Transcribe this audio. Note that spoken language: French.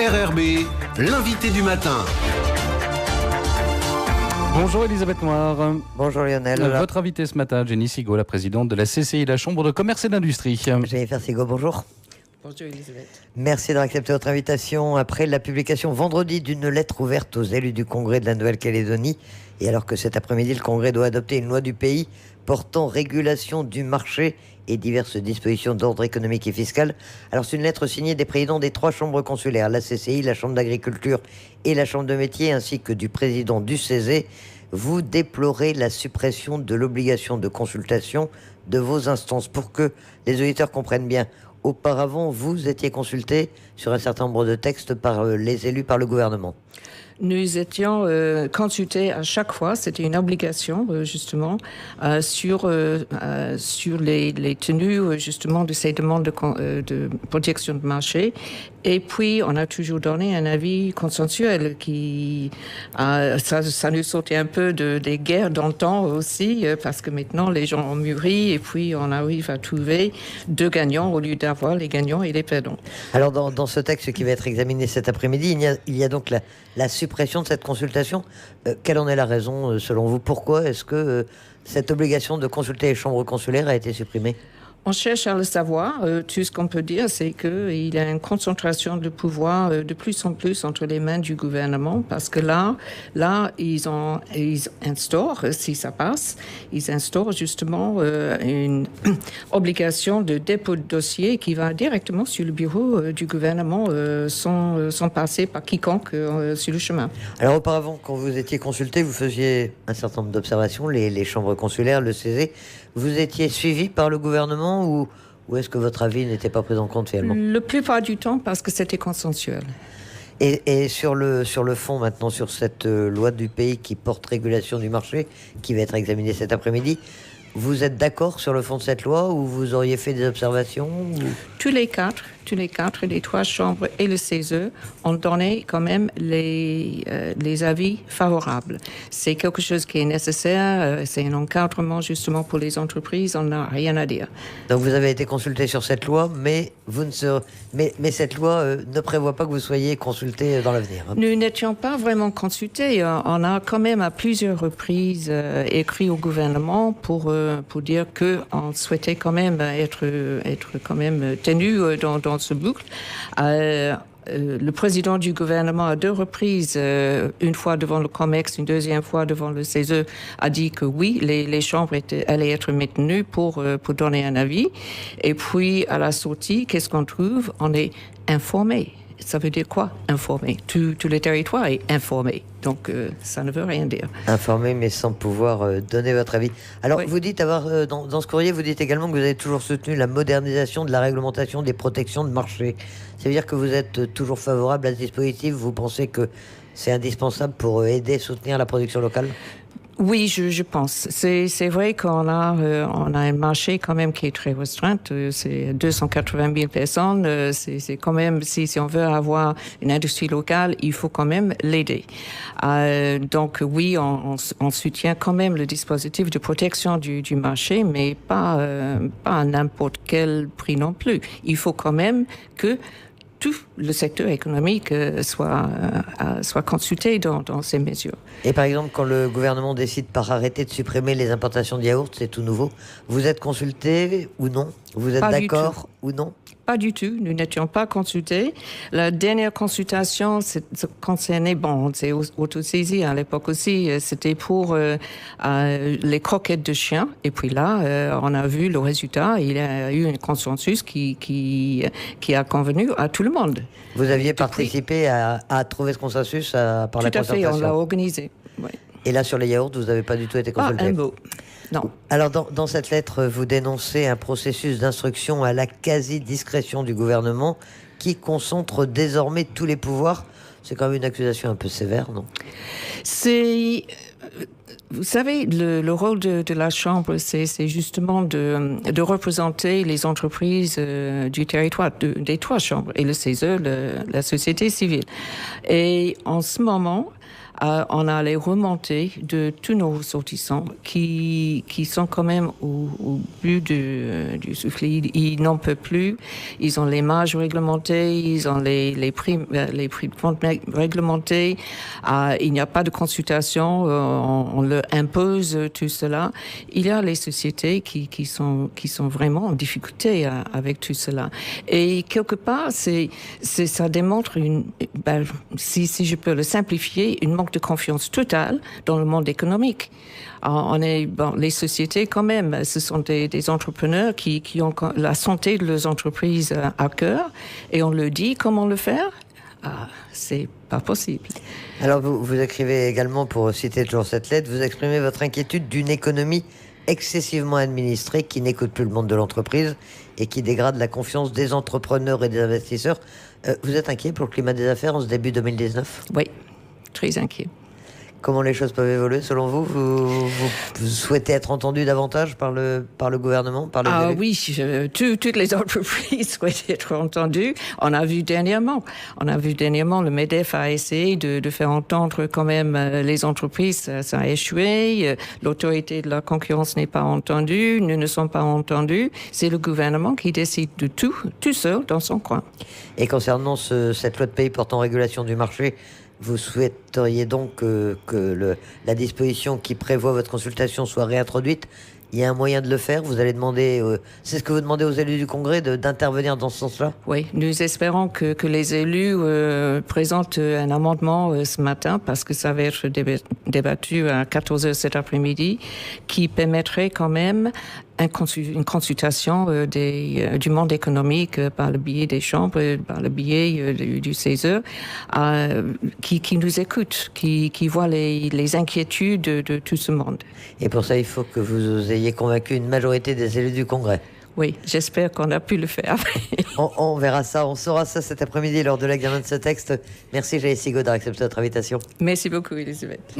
RRB, l'invité du matin. Bonjour Elisabeth Moir. Bonjour Lionel. Votre invitée ce matin, Jenny Sigaud, la présidente de la CCI, la Chambre de commerce et d'industrie. Jennifer Sigaud, bonjour. Bonjour Elisabeth. Merci d'avoir accepté votre invitation. Après la publication vendredi d'une lettre ouverte aux élus du Congrès de la Nouvelle-Calédonie, et alors que cet après-midi le Congrès doit adopter une loi du pays portant régulation du marché et diverses dispositions d'ordre économique et fiscal. Alors c'est une lettre signée des présidents des 3 chambres consulaires, la CCI, la Chambre d'agriculture et la Chambre de métier, ainsi que du président du CESE. Vous déplorez la suppression de l'obligation de consultation de vos instances. Pour que les auditeurs comprennent bien, auparavant, vous étiez consulté sur un certain nombre de textes par les élus, par le gouvernement. Nous étions consultés à chaque fois, c'était une obligation justement, sur les tenues justement de ces demandes de protection de marché. Et puis, on a toujours donné un avis consensuel qui... ça nous sortait un peu des guerres d'antan aussi, parce que maintenant, les gens ont mûri et puis on arrive à trouver 2 gagnants au lieu d'avoir les gagnants et les perdants. Alors, dans ce texte qui va être examiné cet après-midi, il y a donc la suppression de cette consultation. Quelle en est la raison, selon vous? Pourquoi est-ce que cette obligation de consulter les chambres consulaires a été supprimée? On cherche à le savoir. Tout ce qu'on peut dire, c'est qu'il y a une concentration de pouvoir de plus en plus entre les mains du gouvernement, parce que là, ils instaurent, si ça passe, ils instaurent justement une obligation de dépôt de dossier qui va directement sur le bureau du gouvernement sans passer par quiconque sur le chemin. Alors auparavant, quand vous étiez consulté, vous faisiez un certain nombre d'observations, les chambres consulaires, le CESE. Vous étiez suivi par le gouvernement ou est-ce que votre avis n'était pas pris en compte finalement? La plupart du temps, parce que c'était consensuel. Et sur le fond maintenant, sur cette loi du pays qui porte régulation du marché, qui va être examinée cet après-midi, vous êtes d'accord sur le fond de cette loi ou vous auriez fait des observations Tous les quatre, les 3 chambres et le CESE ont donné quand même les avis favorables. C'est quelque chose qui est nécessaire, c'est un encadrement justement pour les entreprises, on n'a rien à dire. Donc vous avez été consulté sur cette loi, mais cette loi ne prévoit pas que vous soyez consulté dans l'avenir. Nous n'étions pas vraiment consultés. On a quand même à plusieurs reprises écrit au gouvernement pour dire qu'on souhaitait quand même être quand même tenu dans ce boucle. Le président du gouvernement à 2 reprises, une fois devant le COMEX, une deuxième fois devant le CESE, a dit que oui, les chambres allaient être maintenues pour donner un avis. Et puis, à la sortie, qu'est-ce qu'on trouve? On est informé. Ça veut dire quoi, informé? Tout le territoire est informé. Donc, ça ne veut rien dire. Informé, mais sans pouvoir donner votre avis. Alors, oui. Vous dites avoir, dans ce courrier, vous dites également que vous avez toujours soutenu la modernisation de la réglementation des protections de marché. Ça veut dire que vous êtes toujours favorable à ce dispositif? Vous pensez que c'est indispensable pour aider, soutenir la production locale? Oui, je pense. C'est vrai qu'on a un marché quand même qui est très restreint. C'est 280 000 personnes. C'est quand même, si on veut avoir une industrie locale, il faut quand même l'aider. Donc oui, on soutient quand même le dispositif de protection du marché, mais pas à n'importe quel prix non plus. Il faut quand même que tout le secteur économique soit consulté dans ces mesures. Et par exemple, quand le gouvernement décide par arrêté de supprimer les importations de yaourts, c'est tout nouveau, vous êtes consulté ou non? Vous êtes d'accord ou non? Pas du tout, nous n'étions pas consultés. La dernière consultation concernait, c'est autosaisie à l'époque aussi, c'était pour les croquettes de chiens. Et puis là, on a vu le résultat, il y a eu un consensus qui a convenu à tout le monde. Vous aviez participé à trouver ce consensus par la concertation? Tout à fait, on l'a organisé. Ouais. Et là, sur les yaourts, vous n'avez pas du tout été consulté? Pas un mot. Non. Alors, dans cette lettre, vous dénoncez un processus d'instruction à la quasi-discrétion du gouvernement qui concentre désormais tous les pouvoirs. C'est quand même une accusation un peu sévère, non? Vous savez, le rôle de la Chambre, c'est justement de représenter les entreprises du territoire, des 3 chambres, et le CESE, la société civile. Et en ce moment, on a les remontées de tous nos ressortissants qui sont quand même au bout du souffle. Ils n'en peuvent plus. Ils ont les marges réglementées, ils ont les prix de vente réglementés. Il n'y a pas de consultation, on leur impose tout cela. Il y a les sociétés qui sont vraiment en difficulté avec tout cela. Et quelque part, ça démontre si je peux le simplifier, une manque de confiance totale dans le monde économique. Les sociétés quand même, ce sont des entrepreneurs qui ont la santé de leurs entreprises à cœur, et on le dit comment le faire. C'est pas possible. Alors vous écrivez également, pour citer toujours cette lettre, vous exprimez votre inquiétude d'une économie excessivement administrée qui n'écoute plus le monde de l'entreprise et qui dégrade la confiance des entrepreneurs et des investisseurs. Vous êtes inquiet pour le climat des affaires en ce début 2019 ? Oui, très inquiet. Comment les choses peuvent évoluer selon vous ? Vous souhaitez être entendu davantage par le gouvernement, par les élus ? Oui, toutes les entreprises souhaitent être entendues. On a vu dernièrement, le MEDEF a essayé de faire entendre quand même les entreprises. Ça a échoué. L'autorité de la concurrence n'est pas entendue. Nous ne sommes pas entendus. C'est le gouvernement qui décide de tout seul dans son coin. Et concernant cette loi de pays portant régulation du marché, vous souhaiteriez donc que la disposition qui prévoit votre consultation soit réintroduite. Il y a un moyen de le faire. Vous allez demander, c'est ce que vous demandez aux élus du Congrès, d'intervenir dans ce sens-là ? Oui, nous espérons que les élus présentent un amendement ce matin, parce que ça va être débattu à 14h cet après-midi, qui permettrait quand même une consultation du monde économique par le biais des chambres, par le biais du CESE, qui nous écoute, qui voit les inquiétudes de tout ce monde. Et pour ça, il faut que vous ayez convaincu une majorité des élus du Congrès. Oui, j'espère qu'on a pu le faire. on verra ça, on saura ça cet après-midi lors de l'examen de ce texte. Merci Jaïssi Gaud d'avoir accepté notre invitation. Merci beaucoup, Elisabeth.